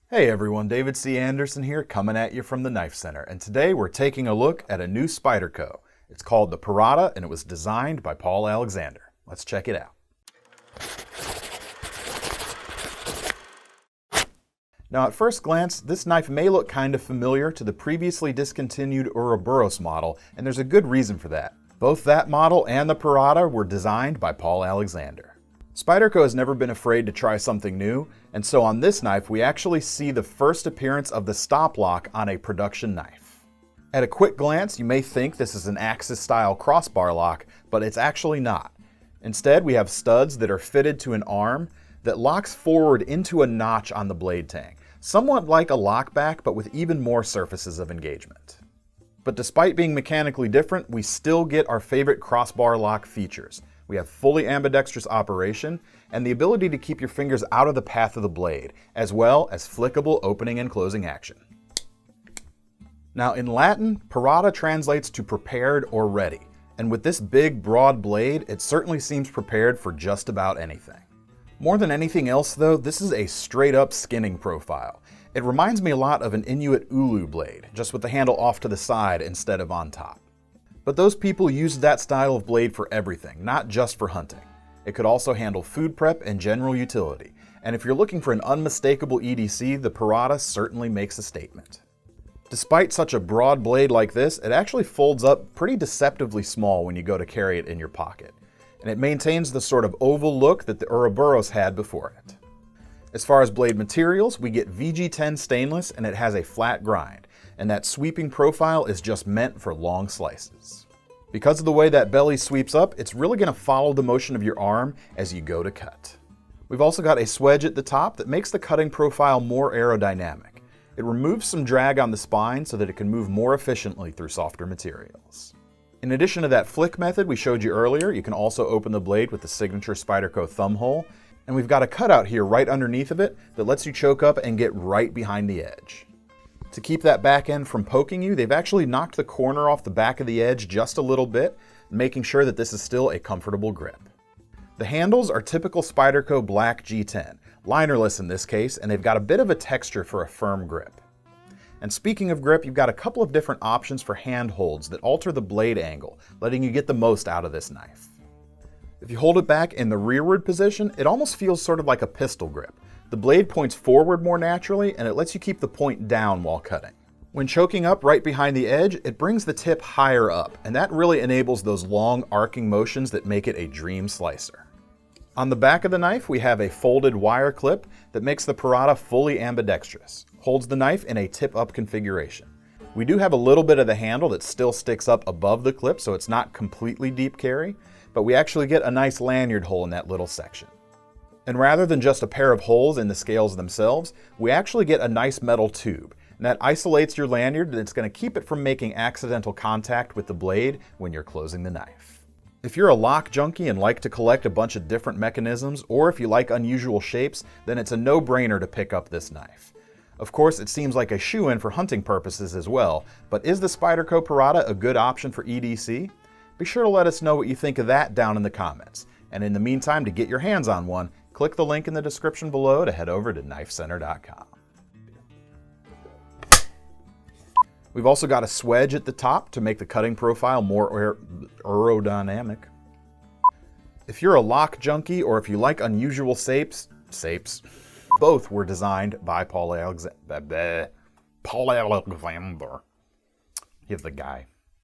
Hey everyone, David C. Anderson here, coming at you from the Knife Center, and today we're taking a look at a new Spyderco. It's called the Parata, and it was designed by Paul Alexander. Let's check it out. Now at first glance, this knife may look kind of familiar to the previously discontinued Ouroboros model, and there's a good reason for that. Both that model and the Parata were designed by Paul Alexander. Spyderco has never been afraid to try something new, and so on this knife we actually see the first appearance of the stop lock on a production knife. At a quick glance, you may think this is an Axis-style crossbar lock, but it's actually not. Instead, we have studs that are fitted to an arm that locks forward into a notch on the blade tang, somewhat like a lockback, but with even more surfaces of engagement. But despite being mechanically different, we still get our favorite crossbar lock features. We have fully ambidextrous operation and the ability to keep your fingers out of the path of the blade, as well as flickable opening and closing action. Now in Latin, parata translates to prepared or ready, and with this big, broad blade, it certainly seems prepared for just about anything. More than anything else though, this is a straight-up skinning profile. It reminds me a lot of an Inuit ulu blade, just with the handle off to the side instead of on top. But those people use that style of blade for everything, not just for hunting. It could also handle food prep and general utility, and if you're looking for an unmistakable EDC, the Parata certainly makes a statement. Despite such a broad blade like this, it actually folds up pretty deceptively small when you go to carry it in your pocket, and it maintains the sort of oval look that the Ouroboros had before it. As far as blade materials, we get VG10 stainless, and it has a flat grind, and that sweeping profile is just meant for long slices. Because of the way that belly sweeps up, it's really going to follow the motion of your arm as you go to cut. We've also got a swedge at the top that makes the cutting profile more aerodynamic. It removes some drag on the spine so that it can move more efficiently through softer materials. In addition to that flick method we showed you earlier, you can also open the blade with the signature Spyderco thumb hole, and we've got a cutout here right underneath of it that lets you choke up and get right behind the edge. To keep that back end from poking you, they've actually knocked the corner off the back of the edge just a little bit, making sure that this is still a comfortable grip. The handles are typical Spyderco black G10, linerless in this case, and they've got a bit of a texture for a firm grip. And speaking of grip, you've got a couple of different options for hand holds that alter the blade angle, letting you get the most out of this knife. If you hold it back in the rearward position, it almost feels sort of like a pistol grip. The blade points forward more naturally, and it lets you keep the point down while cutting. When choking up right behind the edge, it brings the tip higher up, and that really enables those long arcing motions that make it a dream slicer. On the back of the knife, we have a folded wire clip that makes the Parata fully ambidextrous, holds the knife in a tip-up configuration. We do have a little bit of the handle that still sticks up above the clip, so it's not completely deep carry, but we actually get a nice lanyard hole in that little section. And rather than just a pair of holes in the scales themselves, we actually get a nice metal tube. And that isolates your lanyard, and it's going to keep it from making accidental contact with the blade when you're closing the knife. If you're a lock junkie and like to collect a bunch of different mechanisms, or if you like unusual shapes, then it's a no-brainer to pick up this knife. Of course, it seems like a shoo-in for hunting purposes as well, but is the Spyderco Parata a good option for EDC? Be sure to let us know what you think of that down in the comments. And in the meantime, to get your hands on one, click the link in the description below to head over to KnifeCenter.com. We've also got a swedge at the top to make the cutting profile more aerodynamic. If you're a lock junkie or if you like unusual shapes, both were designed by Paul Alexander. He's the guy.